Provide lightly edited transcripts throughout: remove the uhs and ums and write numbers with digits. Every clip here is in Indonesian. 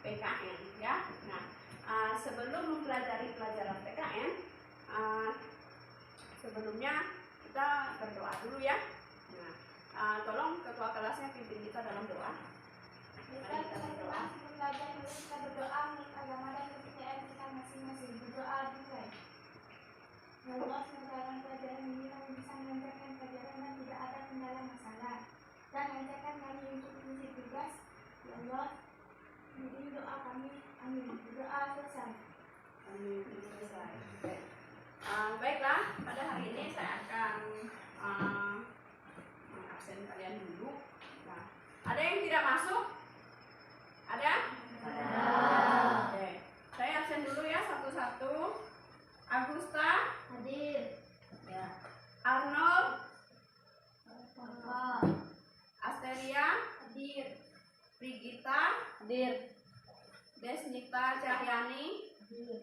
PKN ya. Nah, sebelum mempelajari pelajaran PKN, sebelumnya kita berdoa dulu ya. Nah, tolong ketua kelasnya pimpin kita dalam doa. Kita berdoa, kita berdoa menurut agama dan kepercayaan kita masing-masing. Berdoa dimulai. Ya Allah, semoga dalam pelajaran ini kami bisa mengerjakan pelajaran dan tidak ada kendala masalah, dan ajarkan kami untuk mengisi tugas. Ya Allah, ini doa kami. Amin. Berdoa selesai. Amin. Selesai. Baiklah, pada hari ini saya akan mengabsen kalian dulu. Nah, ada yang tidak masuk? Ada? Ada. Oke. Saya absen dulu ya satu-satu. Agusta Hadir. ya. Arnold, Bapak. Asteria, Hadir. Brigita, Hadir. Desnita Cahyani, Hadir.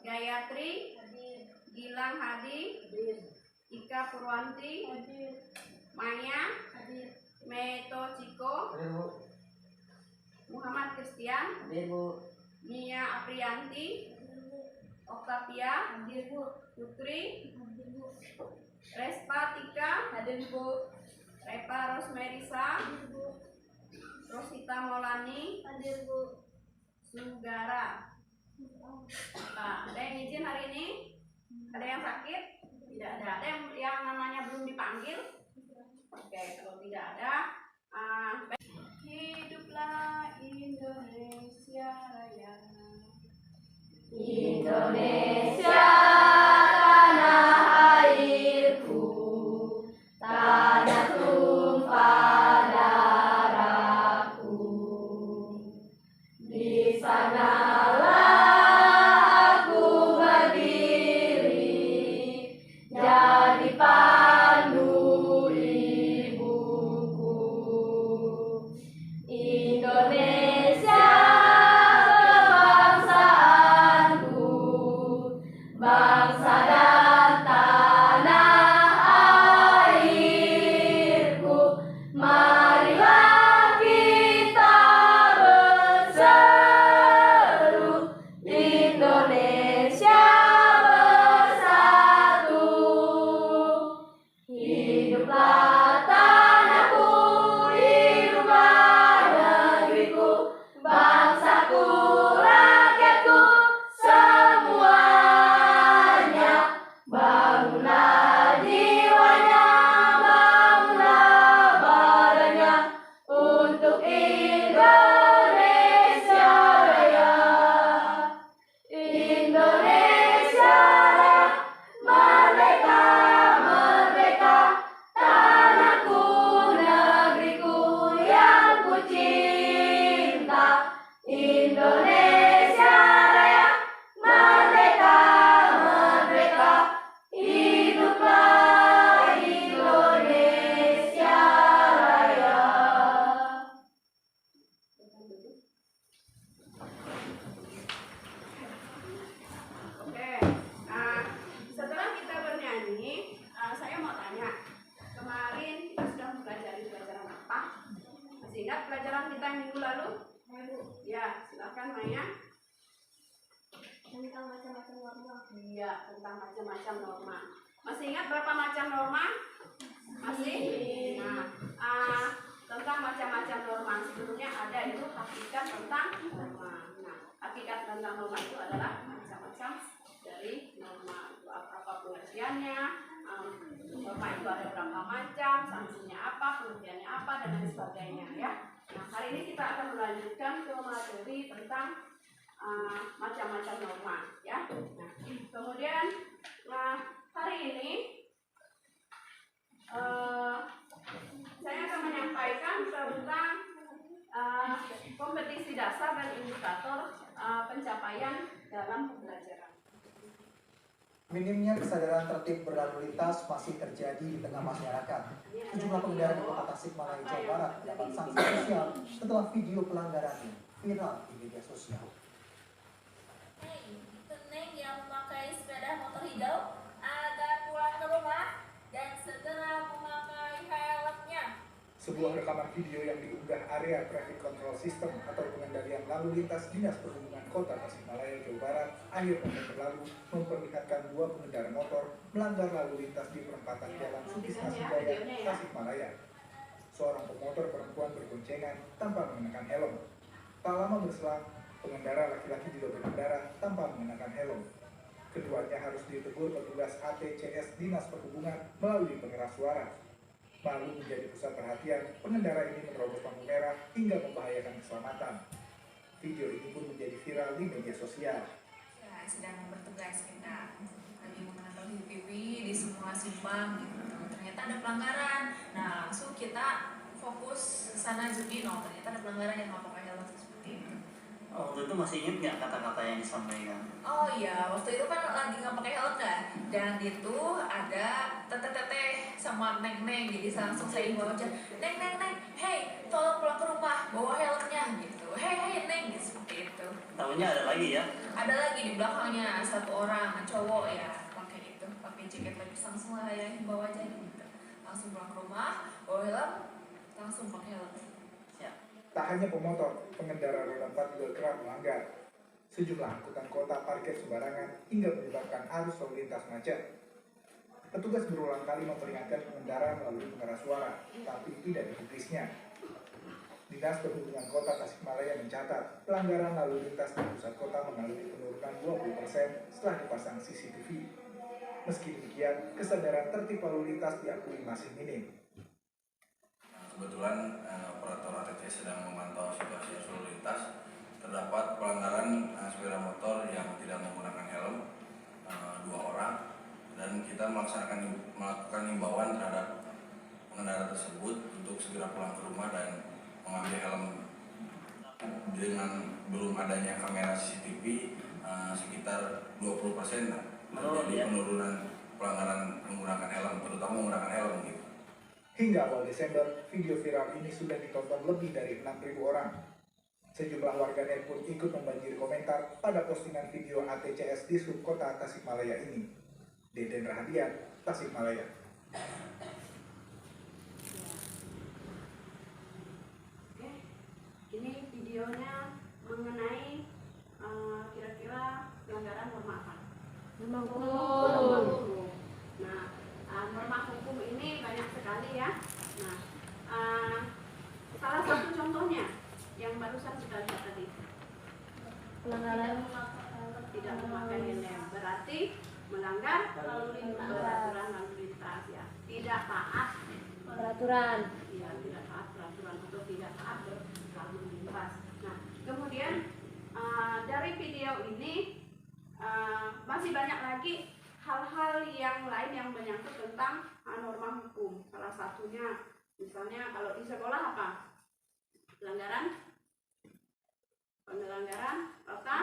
Gayatri, Hadir. Gilang Hadi, Hadir. Ika Purwanti, Hadir. Maya, Hadir. Meto Ciko, Hadir, Bu. Muhammad Christian, Hadir, Bu. Nia Aprianti, Hadir, Bu. Octavia, Hadir, Bu. Putri, Hadir, Bu. Respa Tika, hadir Bu. Repa Rosmerisa, Hadir, Bu. Rosita Maulani, Hadir, Bu. Sugara. Nah, ada yang izin hari ini? Ada yang sakit? Tidak ada. Ada yang namanya belum dipanggil? Oke, kalau tidak ada, hiduplah Indonesia Raya. Indonesia tanah airku, tanah tumpah darahku. Di sanalah aku berdiri, jadi pandu ibuku. Indonesia kebangsaanku, bangsa dan tanah airku. Marilah kita berseru, Indonesia bersatu. Hiduplah tanahku, hiduplah negeriku, bangsaku, rakyatku, semuanya. Bangunlah jiwanya, bangunlah badannya, untuk Indonesia Raya. Indonesia Raya, merdeka, merdeka, tanahku, negeriku yang ku cinta. Indonesia Raya, merdeka, merdeka, hiduplah Indonesia Raya. Oke, setelah kita bernyanyi, saya mau tanya, kemarin kita sudah mempelajari pelajaran apa? Masih ingat pelajaran kita yang minggu lalu? Ya, silakan Maya. Tentang macam-macam norma. Iya, tentang macam-macam norma. Masih ingat berapa macam norma? Masih? Nah, tentang macam-macam norma sebelumnya ada itu hakikat tentang norma. Nah, hakikat tentang norma itu adalah macam-macam dari norma. Itu apa pengertiannya? Norma itu ada berapa macam, sanksinya apa, pengertiannya apa, dan lain sebagainya ya. Nah, hari ini kita akan melanjutkan ke materi tentang macam-macam norma ya. Nah, kemudian hari ini saya akan menyampaikan tentang kompetisi dasar dan indikator pencapaian pencapaian dalam pembelajaran. Minimnya kesadaran tertib berlalu lintas masih terjadi di tengah masyarakat. Sejumlah pengendara di Kota Tasikmalaya, Jawa Barat mendapat sanksi sosial setelah video pelanggarannya viral di media sosial. Hei, itu Neng yang memakai sepeda motor hijau agar pulang ke rumah dan segera memakai helmnya. Sebuah rekaman video yang diunggah area traffic control system atau pengendalian lalu lintas Dinas Perhubungan Kota Tasikmalaya, Jawa Barat akhir November lalu memperlihatkan dua pengendara motor melanggar lalu lintas di perempatan Jalan Sutisna Jaya, Tasikmalaya. Seorang pemotor perempuan berboncengan tanpa mengenakan helm. Tak lama berselang, pengendara laki-laki juga berkendara tanpa mengenakan helm. Keduanya harus ditegur petugas ATCS Dinas Perhubungan melalui pengeras suara. Malu menjadi pusat perhatian, pengendara ini menerobos lampu merah hingga membahayakan keselamatan. Video ini pun menjadi viral di media sosial. Ya, sedang bertugas kita lagi memantau CCTV di semua simpang gitu. Ternyata ada pelanggaran. Nah, langsung kita fokus ke sana jadi ternyata ada pelanggaran yang nggak pakai helm seperti itu. Oh, waktu itu masih ingat nggak kata-kata yang disampaikan? Oh iya, waktu itu kan lagi nggak pakai helm kan, dan itu ada teteh-teteh sama neng-neng, jadi langsung saya imbau aja, neng, hey, tolong pulang ke rumah, bawa helmnya gitu, hey, neng, gitu, seperti itu. Tahunya ada lagi ya? Ada lagi di belakangnya satu orang cowok ya, pakai itu, pakai jaket lapis, langsung lah ya imbau aja gitu, langsung pulang ke rumah, bawa helm, langsung pakai helm. Tak hanya pemotor, pengendara roda 4 juga kerap melanggar. Sejumlah angkutan kota parkir sembarangan hingga menyebabkan arus lalu lintas macet. Petugas berulang kali memperingatkan pengendara melalui pengeras suara, tapi tidak digubrisnya. Dinas Perhubungan Kota Tasikmalaya mencatat pelanggaran lalu lintas di pusat kota mengalami penurunan 20% setelah dipasang CCTV. Meski demikian, kesadaran tertib lalu lintas diakui masih minim. Kebetulan operator ATC sedang memantau situasi lalu lintas. Terdapat pelanggaran sepeda motor yang tidak menggunakan helm 2 orang, dan kita melakukan himbauan terhadap pengendara tersebut untuk segera pulang ke rumah dan mengambil helm. Dengan belum adanya kamera CCTV, sekitar 20% terjadi penurunan pelanggaran menggunakan helm, terutama menggunakan helm gitu. Hingga awal Desember, video viral ini sudah ditonton lebih dari 6.000 orang. Sejumlah warganet pun ikut membanjiri komentar pada postingan video ATCS di Subkota Tasikmalaya ini. Deden Rahadian, Tasikmalaya. Oke, ini videonya mengenai kira-kira pelanggaran norma apa? Norma hukum. Nah, norma hukum ini banyak sekali ya. Nah, salah satu contohnya yang barusan kita lihat tadi, Pelanggaran tidak memakai helm, berarti melanggar peraturan lalu lintas ya, tidak taat peraturan. ya, tidak taat peraturan atau tidak taat berlalu lintas. Nah, kemudian dari video ini masih banyak lagi hal-hal yang lain yang menyangkut tentang norma hukum. Salah satunya, misalnya kalau di sekolah apa? Pelanggaran tata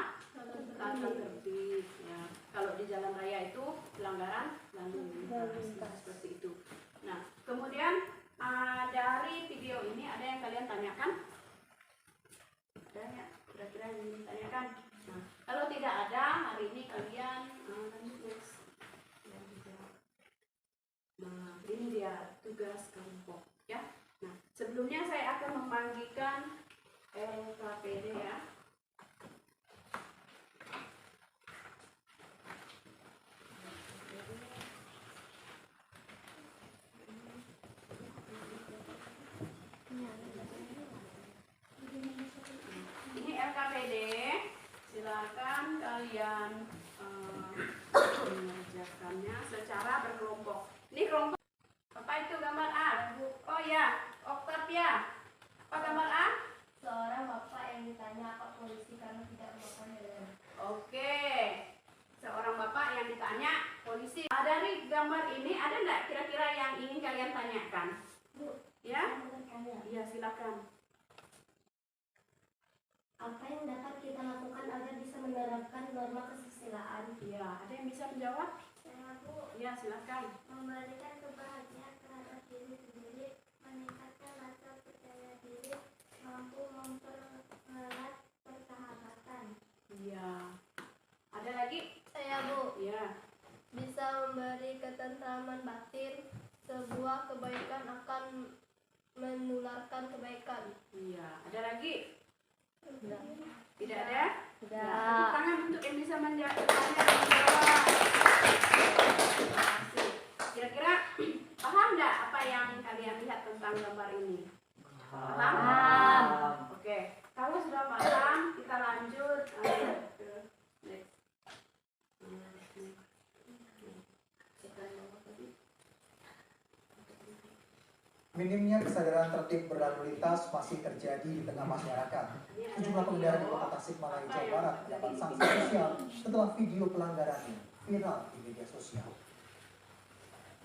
tertib. Ya. Kalau di jalan raya itu pelanggaran lalu lintas seperti itu. Nah, kemudian dari video ini ada yang kalian tanyakan? Ada ya? Kira-kira yang ingin tanyakan? Nah, kalau tidak ada, hari ini kalian lanjut next. Nah, ini dia tugas kelompok ya. Nah, sebelumnya saya akan memanggilkan LKPD ya. Ini LKPD, silakan kalian mengerjakannya secara berkelompok. Ini kelompok apa itu gambar A? Oh ya, oktav ya. Apa gambar A? Seorang bapak yang ditanya apa polisi karena tidak memakai helm. Oke, seorang bapak yang ditanya polisi. Dari gambar ini ada nggak kira-kira yang ingin kalian tanyakan? Bu, Ya? saya mau bertanya. Iya, silakan. Apa yang dapat kita lakukan agar bisa menerapkan norma kesusilaan. Ya, ada yang bisa menjawab? Saya Bu, Ya, silakan. memberikan kebahagiaan terhadap diri sendiri, meningkatkan rasa percaya diri, mampu mempererat persahabatan. Ya. Ada lagi? Saya Bu, Ya. bisa memberi ketentraman batin, sebuah kebaikan akan menularkan kebaikan. Iya. Ada lagi? Tidak. Tidak ada? Tidak. Ya, tepuk tangan untuk yang bisa menjawab. Terima kasih. Kira-kira paham nggak apa yang kalian lihat tentang gambar ini? Paham? Oke. Kalau sudah paham, kita lanjut ke next. Minimnya kesadaran tertib berlalu lintas masih terjadi di tengah masyarakat. Sejumlah pengendara di kota Tasikmalaya, Jawa Barat dapat sanksi sosial setelah video pelanggarannya viral di media sosial.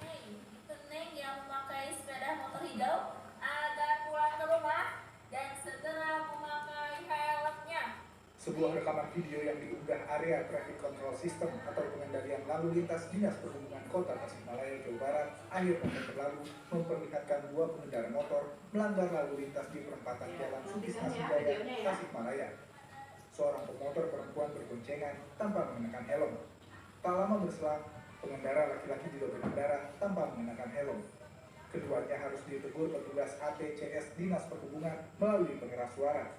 Hei, itu Neng yang memakai sepeda motor hijau agar pulang ke rumah dan segera memakai helmnya. Sebuah rekaman video yang diunggah area traffic control system atau pengendalian lalu lintas Dinas Perhubungan Kota Tasikmalaya, Jawa Barat akhir November lalu memperlihatkan dua pengendara motor melanggar lalu lintas di perempatan Jalan Sutisna Sindaya, Tasikmalaya. Seorang pemotor perempuan berboncengan tanpa mengenakan helm. Tak lama berselang, pengendara laki-laki juga berkendara tanpa mengenakan helm. Keduanya harus ditegur petugas ATCS Dinas Perhubungan melalui pengeras suara.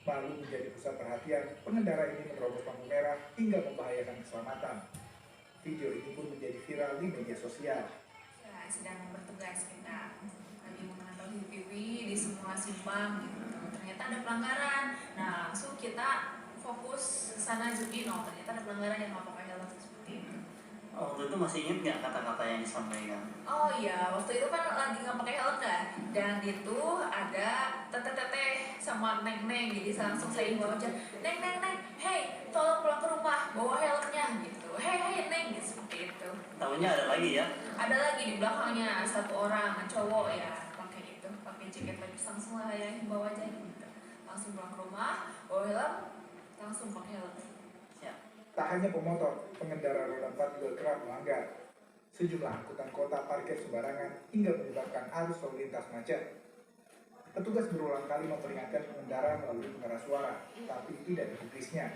Malu menjadi pusat perhatian, pengendara ini menerobos lampu merah hingga membahayakan keselamatan. Video ini pun menjadi viral di media sosial. Ya, sedang bertugas kita lagi memantau CCTV di semua simpang gitu. Ternyata ada pelanggaran. Nah, langsung kita fokus sana jadi ternyata ada pelanggaran yang nggak pakai helm seperti itu. Waktu itu masih ingat nggak kata-kata yang disampaikan? Oh iya, waktu itu kan lagi nggak pakai helm kan, dan itu ada teteh-teteh sama neng-neng, jadi langsung saya himbau aja, neng, hey, tolong pulang ke rumah, bawa helmnya gitu, hey neng, gitu, seperti itu. Tahunya ada lagi ya? Ada lagi di belakangnya satu orang cowok ya, pakai itu, pakai jaket lapis, langsung lah ya himbau aja gitu, langsung pulang ke rumah, bawa helm, langsung pakai helm. Tak hanya pemotor, pengendara roda 4 juga kerap melanggar. Sejumlah angkutan kota parkir sembarangan hingga menyebabkan arus lalu lintas macet. Petugas berulang kali memperingatkan pengendara melalui pengeras suara, tapi tidak digubrisnya.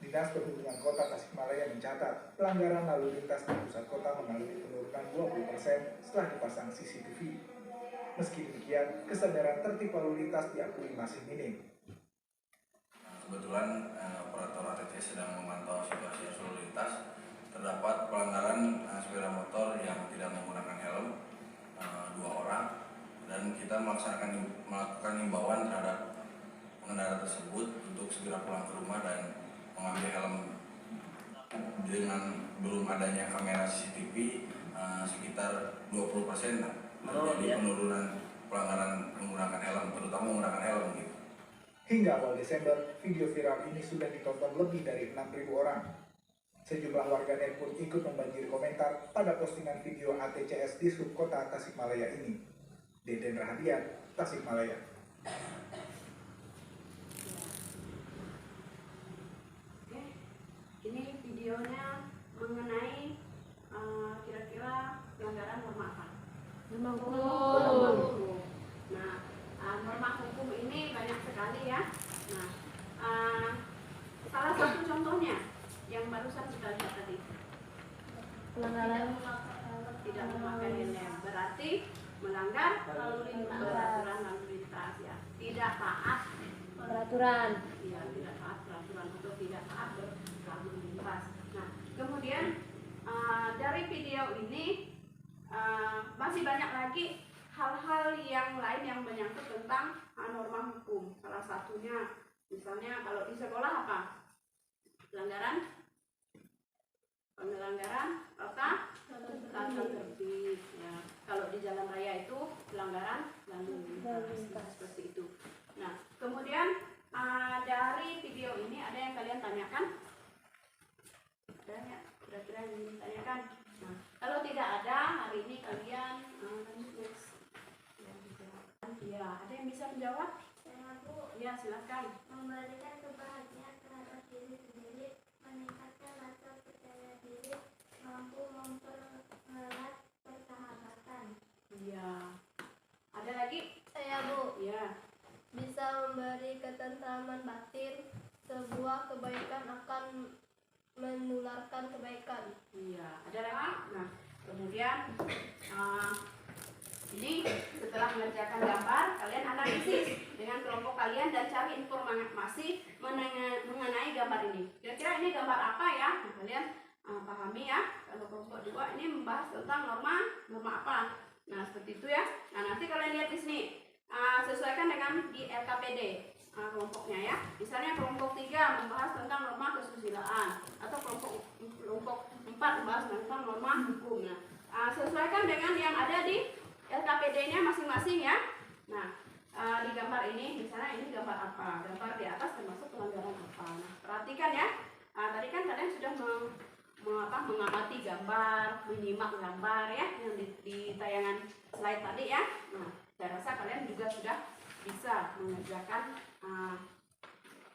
Dinas Perhubungan Kota Tasikmalaya mencatat pelanggaran lalu lintas di pusat kota mengalami penurunan 20% setelah dipasang CCTV. Meski demikian, kesadaran tertib lalu lintas diakui masih minim. Kebetulan operator ATC sedang memantau situasi arus lalu lintas. Terdapat pelanggaran sepeda motor yang tidak menggunakan helm 2 orang, dan kita melakukan himbauan terhadap pengendara tersebut untuk segera pulang ke rumah dan mengambil helm. Dengan belum adanya kamera CCTV sekitar 20% terjadi penurunan pelanggaran menggunakan helm, terutama menggunakan helm gitu. Hingga awal Desember, video viral ini sudah ditonton lebih dari 6.000 orang. Sejumlah warganet pun ikut membanjiri komentar pada postingan video ATCS di Subkota Tasikmalaya ini. Deden Rahadian, Tasikmalaya. Oke. Ini videonya mengenai kira-kira pelanggaran norma apa? Norma hukum. Nah, norma hukum ini banyak sekali ya. Nah, salah satu contohnya yang barusan kita lihat tadi, Pelanggaran tidak memakai helm, berarti melanggar peraturan lalu lintas ya, tidak taat peraturan. ya, tidak taat peraturan atau tidak taat berlalu lintas. Nah, kemudian dari video ini masih banyak lagi hal-hal yang lain yang menyangkut tentang norma hukum. Salah satunya, misalnya kalau di sekolah apa? Pelanggaran tata tertib. Ya. Kalau di jalan raya itu pelanggaran lalu lintas seperti itu. Nah, kemudian dari video ini ada yang kalian tanyakan? Ada ya? Kira-kira yang ingin ditanyakan? Nah, kalau tidak ada, hari ini kalian lanjut next. Ya, ada yang bisa menjawab? Saya Bu, Ya, silakan. memberikan kebahagiaan terhadap diri sendiri, Iya. Ada lagi? Saya Bu, Iya. bisa memberi ketentraman batin. Sebuah kebaikan akan menularkan kebaikan. Iya. Ada lagi? Nah, kemudian ini setelah mengerjakan gambar, kalian analisis dengan kelompok kalian dan cari informasi mengenai gambar ini. Kira-kira ini gambar apa ya? Nah, kalian pahami ya. Kalau kelompok 2 ini membahas tentang norma apa. Nah, seperti itu ya. Nah, nanti kalian lihat di sini. Sesuaikan dengan di LKPD kelompoknya ya. Misalnya kelompok 3 membahas tentang norma kesusilaan atau kelompok 4 membahas tentang norma hukum. Nah, sesuaikan dengan yang ada di LKPD-nya masing-masing ya. Nah, di gambar ini misalnya ini gambar apa? Gambar di atas termasuk pelanggaran apa? Nah, perhatikan ya. Tadi kan kalian sudah mengamati gambar, menyimak gambar ya yang di tayangan slide tadi ya. Nah, saya rasa kalian juga sudah bisa mengerjakan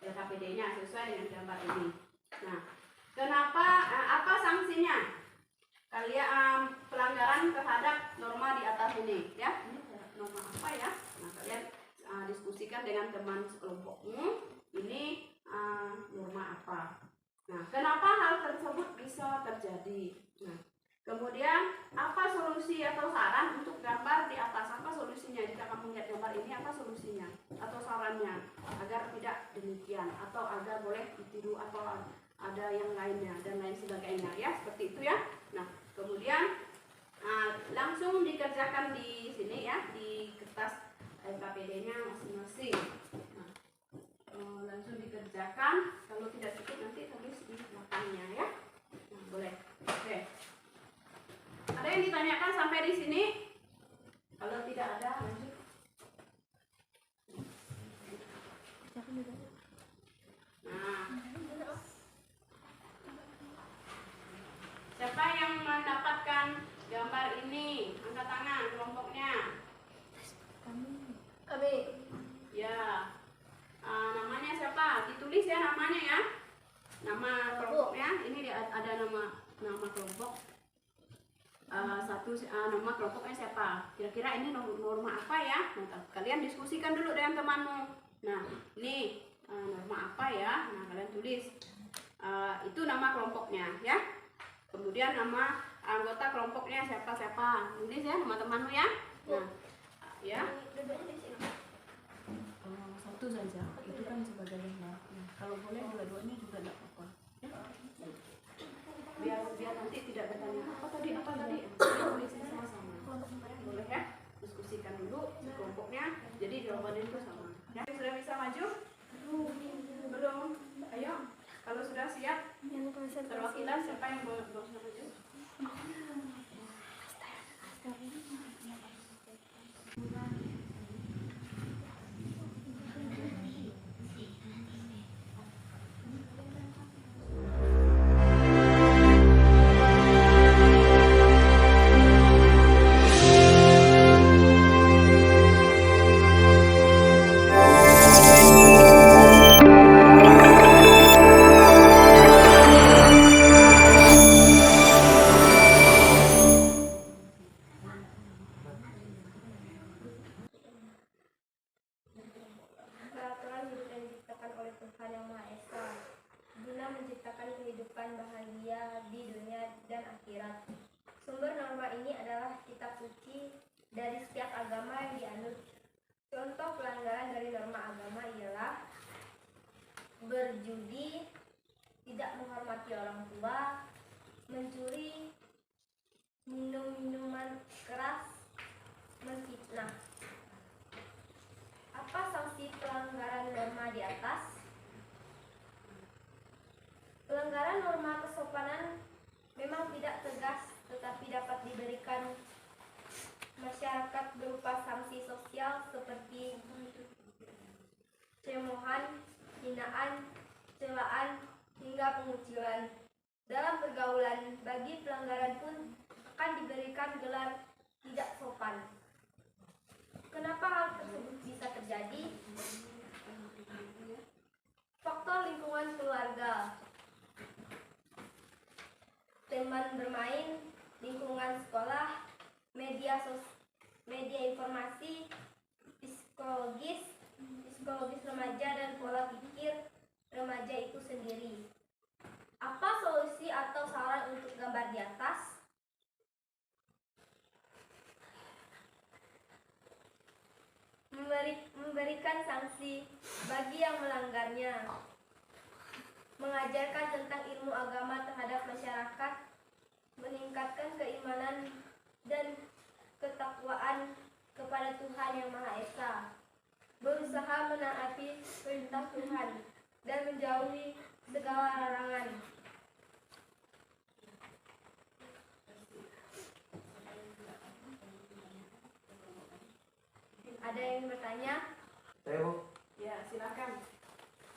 LKPD-nya sesuai dengan gambar ini. Nah, kenapa? Apa sanksinya? Kalian pelanggaran terhadap norma di atas ini ya. Ini norma apa ya? Nah, kalian diskusikan dengan teman sekelompokmu. Ini norma apa? Nah, kenapa hal tersebut bisa terjadi? Nah, kemudian apa solusi atau saran untuk gambar di atas? Apa solusinya jika kamu lihat gambar ini? Apa solusinya atau sarannya agar tidak demikian atau agar boleh ditiru atau ada yang lainnya dan lain sebagainya ya, seperti itu ya. Nah, kemudian langsung dikerjakan di sini ya, di kertas LKPD-nya masing-masing. Nah, langsung dikerjakan. Kalau tidak cukup nanti tulis di belakangnya ya. Nah, boleh. Oke. Ada yang ditanyakan sampai di sini? Kalau tidak ada, lanjut. Nah, siapa yang mendapatkan gambar ini? Angkat tangan kelompoknya. Kami. Ya. Namanya siapa? Ditulis ya namanya ya. Nama kelompoknya. Ini ada nama kelompok. Nama kelompoknya siapa? Kira-kira ini norma apa ya? Nah, kalian diskusikan dulu dengan temanmu. Nah, ini norma apa ya? Nah, kalian tulis. Itu nama kelompoknya ya. Kemudian nama anggota kelompoknya siapa? Tulis ya nama temanmu ya. Nah, ya. Satu saja. Itu kan sebagai lengkap. Nah, kalau boleh dua-duanya juga tidak apa-apa. Ya? Biar nanti tidak bertanya apa tadi. Tulisnya sama-sama. Boleh ya? Diskusikan dulu kelompoknya. Jadi jawabannya itu sama. Ya, sudah bisa maju? Belum. Ayo. Kalau sudah siap, perwakilan siapa yang belum maju? Peraturan hidup yang diciptakan oleh Tuhan Yang Maha Esa guna menciptakan kehidupan bahagia di dunia dan akhirat. Sumber norma ini adalah kitab suci dari setiap agama yang dianut. Contoh pelanggaran dari norma agama ialah berjudi, tidak menghormati orang tua, mencuri, minum minuman keras, menfitnah. Apa sanksi pelanggaran norma di atas? Pelanggaran norma kesopanan memang tidak tegas, tetapi dapat diberikan masyarakat berupa sanksi sosial seperti cemoohan, hinaan, celaan, hingga pengucilan. Dalam pergaulan, bagi pelanggaran pun akan diberikan gelar tidak sopan. Kenapa hal tersebut bisa terjadi? Faktor lingkungan keluarga, teman bermain, lingkungan sekolah, media media informasi, psikologis remaja dan pola pikir remaja itu sendiri. Apa solusi atau saran untuk gambar di atas? Memberikan sanksi bagi yang melanggarnya, mengajarkan tentang ilmu agama terhadap masyarakat, meningkatkan keimanan dan ketakwaan kepada Tuhan Yang Maha Esa, berusaha menaati perintah Tuhan dan menjauhi segala larangan. Ada yang bertanya? Saya Bu, Ya, silakan.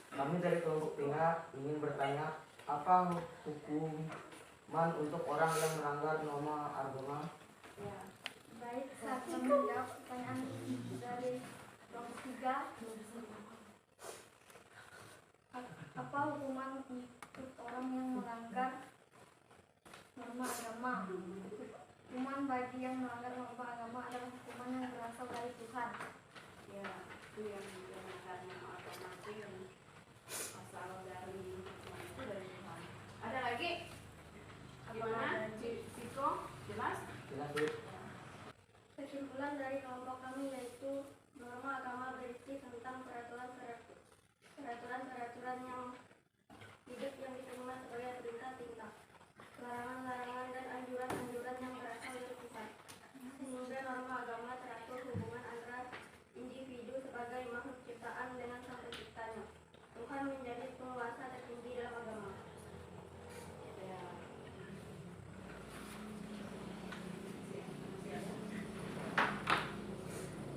kami dari kelompok Tingkat ingin bertanya, apa hukuman untuk orang yang melanggar norma agama? Ya. Baik, saya akan menjawab pertanyaan dari kelompok 3. Apa hukuman untuk orang yang melanggar norma agama? Hukuman bagi yang melanggar norma agama adalah hukuman yang berasal dari Tuhan. Ya, itu yang digunakan agama itu yang asal dari Tuhan. Ada lagi? Gimana? Siko, jelas? Jelas Bu. Kesimpulan dari kelompok kami yaitu norma agama berisi tentang peraturan yang hidup yang diterima sebagai perintah-perintah, larangan-larangan dan anjuran-anjuran yang berasal dari Tuhan. Sehingga norma agama teratur hubungan antara individu sebagai makhluk ciptaan dengan sang penciptanya. Tuhan menjadi penguasa tertinggi dalam agama. Ya.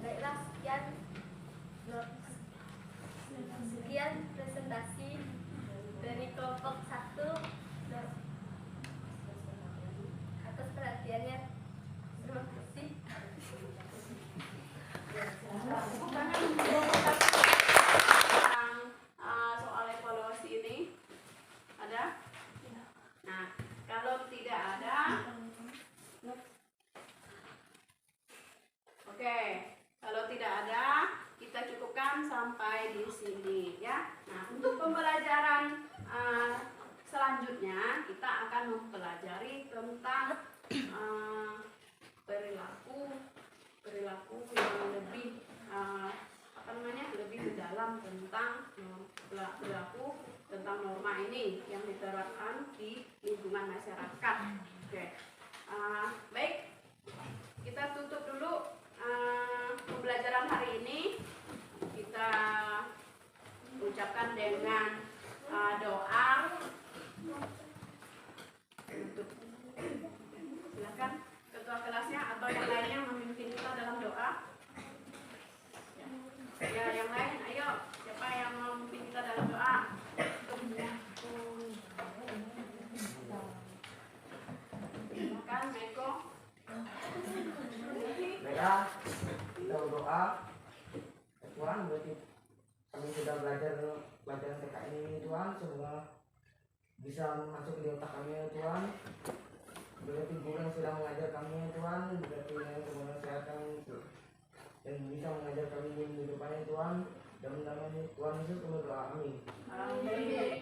Baiklah, sekian presentasi dari kelompok 1 atas perhatiannya. Terima kasih. Tentang soal evaluasi ini ada? Nah, kalau tidak ada, oke. Kalau tidak ada, kita cukupkan sampai di sini ya. Nah, untuk pembelajaran selanjutnya kita akan mempelajari tentang perilaku yang lebih lebih mendalam tentang perilaku tentang norma ini yang diterapkan di lingkungan masyarakat. Oke. Baik, kita tutup dulu pembelajaran hari ini. Kita ucapkan dengan doa. Silakan ketua kelasnya atau yang lainnya memimpin kita dalam doa. Ya, yang lain, ayo. Siapa yang mau memimpin kita dalam doa? Silakan, Meko. Baiklah, kita berdoa. Tuhan, berarti kami sudah belajar pelajaran TK ini Tuhan, semoga bisa masuk di otak kami ya Tuhan. Berarti guru yang sudah mengajar kami ya Tuhan, berarti yang kemudian kesehatan dan bisa mengajar kami di kehidupannya Tuhan. Dan namanya Tuhan Yesus kami berdoa, amin. Amin.